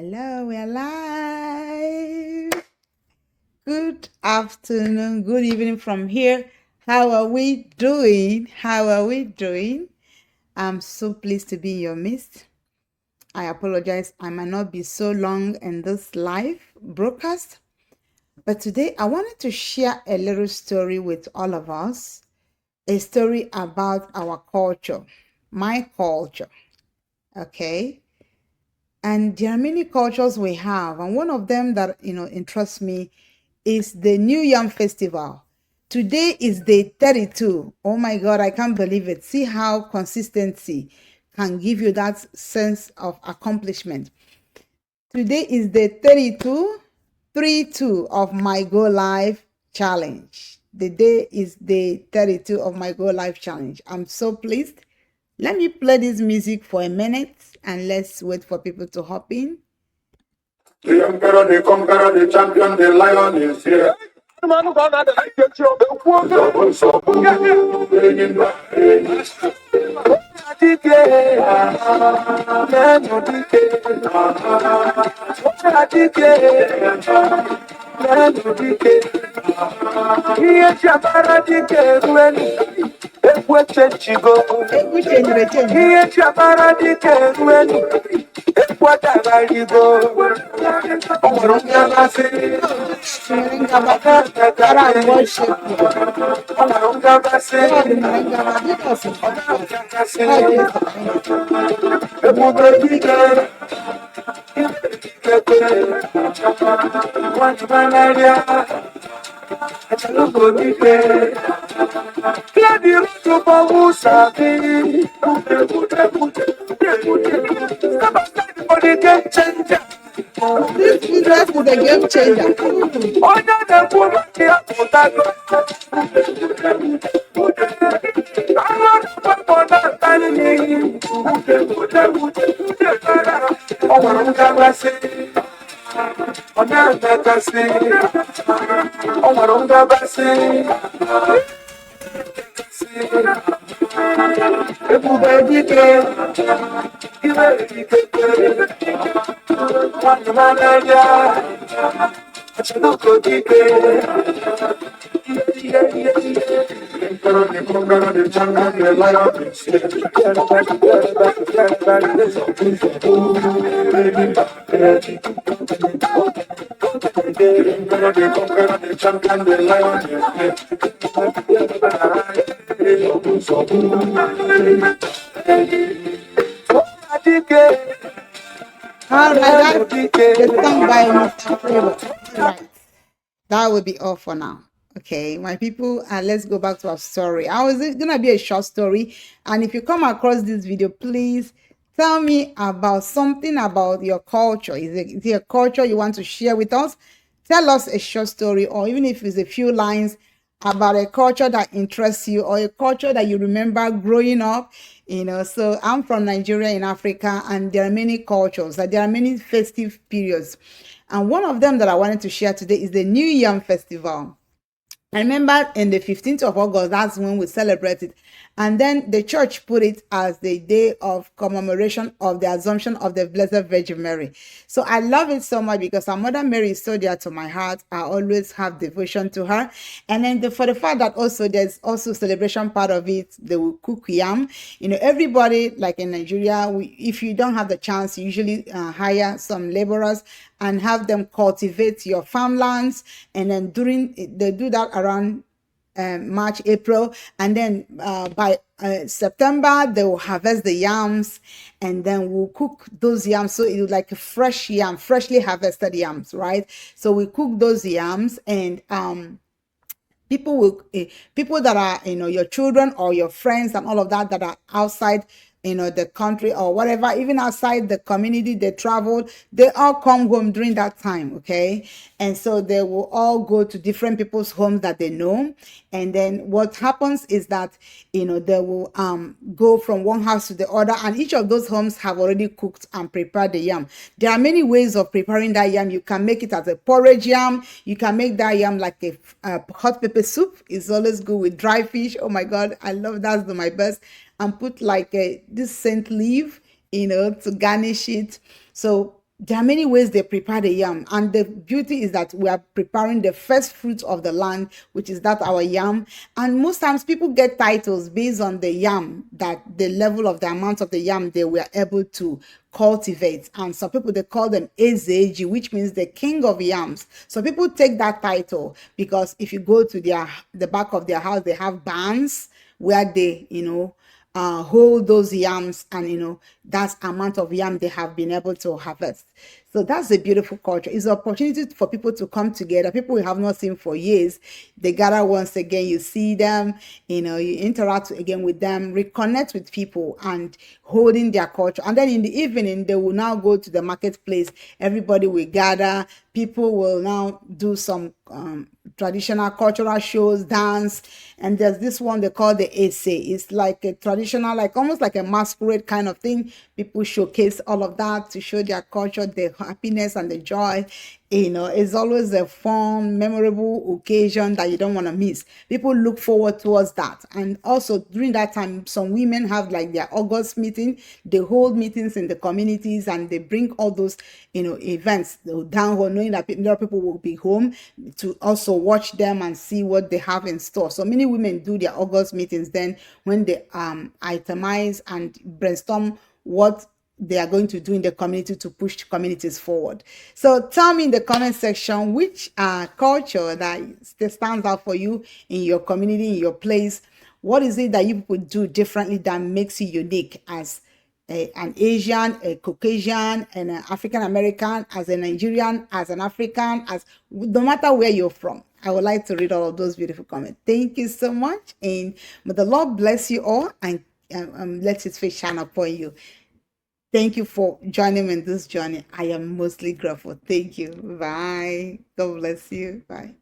Hello, we're live. Good afternoon, good evening from here. How are we doing? I'm so pleased to be in your midst. I apologize, I might not be so long in this live broadcast, but today I wanted to share a little story with all of us, a story about our culture, my culture, okay? And there are many cultures we have, and one of them that interests me is the New Yam Festival. Today is day 32. Oh my God, I can't believe it. See how consistency can give you that sense of accomplishment. Today is day 32, 3-2 of my Go Live challenge. The day is day 32 of my Go Live challenge. I'm so pleased. Let me play this music for a minute and let's wait for people to hop in. The emperor, the conqueror, the champion, the lion is here. This business is a game changer. All right, the song by Mr. Flavor. All right, that will be all for now. Okay, my people, let's go back to our story. It's gonna be a short story, and if you come across this video, please tell me about something about your culture. Is it a culture you want to share with us? Tell us a short story, or even if it's a few lines about a culture that interests you or a culture that you remember growing up. So I'm from Nigeria in Africa, and there are many cultures, there are many festive periods, and one of them that I wanted to share today is the New Yam Festival. I remember in the 15th of August, that's when we celebrate it. And then the church put it as the day of commemoration of the Assumption of the Blessed Virgin Mary. So I love it so much because our Mother Mary is so dear to my heart. I always have devotion to her. And then for the fact that also there's also celebration part of it, they will cook yam. Everybody, like in Nigeria, if you don't have the chance, you usually hire some laborers and have them cultivate your farmlands. And then they do that around March, April, and then by September they will harvest the yams, and then we'll cook those yams. So it was like a fresh yam, freshly harvested yams, right? So we cook those yams, and people that are your children or your friends and all of that are outside the country or whatever, even outside the community, they traveled, they all come home during that time. Okay, and so they will all go to different people's homes that they know, and then what happens is that they will go from one house to the other, and each of those homes have already cooked and prepared the yam. There are many ways of preparing that yam. You can make it as a porridge yam, you can make that yam like a hot pepper soup. It's always good with dry fish. Oh my God, I love that's my best. And put like this scent leaf, to garnish it. So there are many ways they prepare the yam, and the beauty is that we are preparing the first fruit of the land, which is that our yam. And most times people get titles based on the yam, that the level of the amount of the yam they were able to cultivate. And some people, they call them Ezeji, which means the king of yams. So people take that title because if you go to the back of their house, they have barns where they, hold those yams, and that amount of yam they have been able to harvest. So that's a beautiful culture. It's an opportunity for people to come together, people we have not seen for years. They gather once again, you see them, you interact again with them, reconnect with people, and holding their culture. And then in the evening they will now go to the marketplace. Everybody will gather, people will now do some traditional cultural shows, dance. And there's this one they call the essay. It's like a traditional, like almost like a masquerade kind of thing. People showcase all of that to show their culture, their happiness and the joy. It's always a fun, memorable occasion that you don't want to miss. People look forward towards that. And also during that time, some women have like their August meeting. They hold meetings in the communities, and they bring all those, events down home, knowing that a lot of people will be home to also watch them and see what they have in store. So many women do their August meetings then, when they itemize and brainstorm what they are going to do in the community to push communities forward. So tell me in the comment section which culture that stands out for you in your community, in your place. What is it that you would do differently that makes you unique as an Asian, a Caucasian, and an African American, as a Nigerian, as an African, as no matter where you're from? I would like to read all of those beautiful comments. Thank you so much, and may the Lord bless you all, and let His face shine upon you. Thank you for joining me in this journey. I am mostly grateful. Thank you. Bye. God bless you. Bye.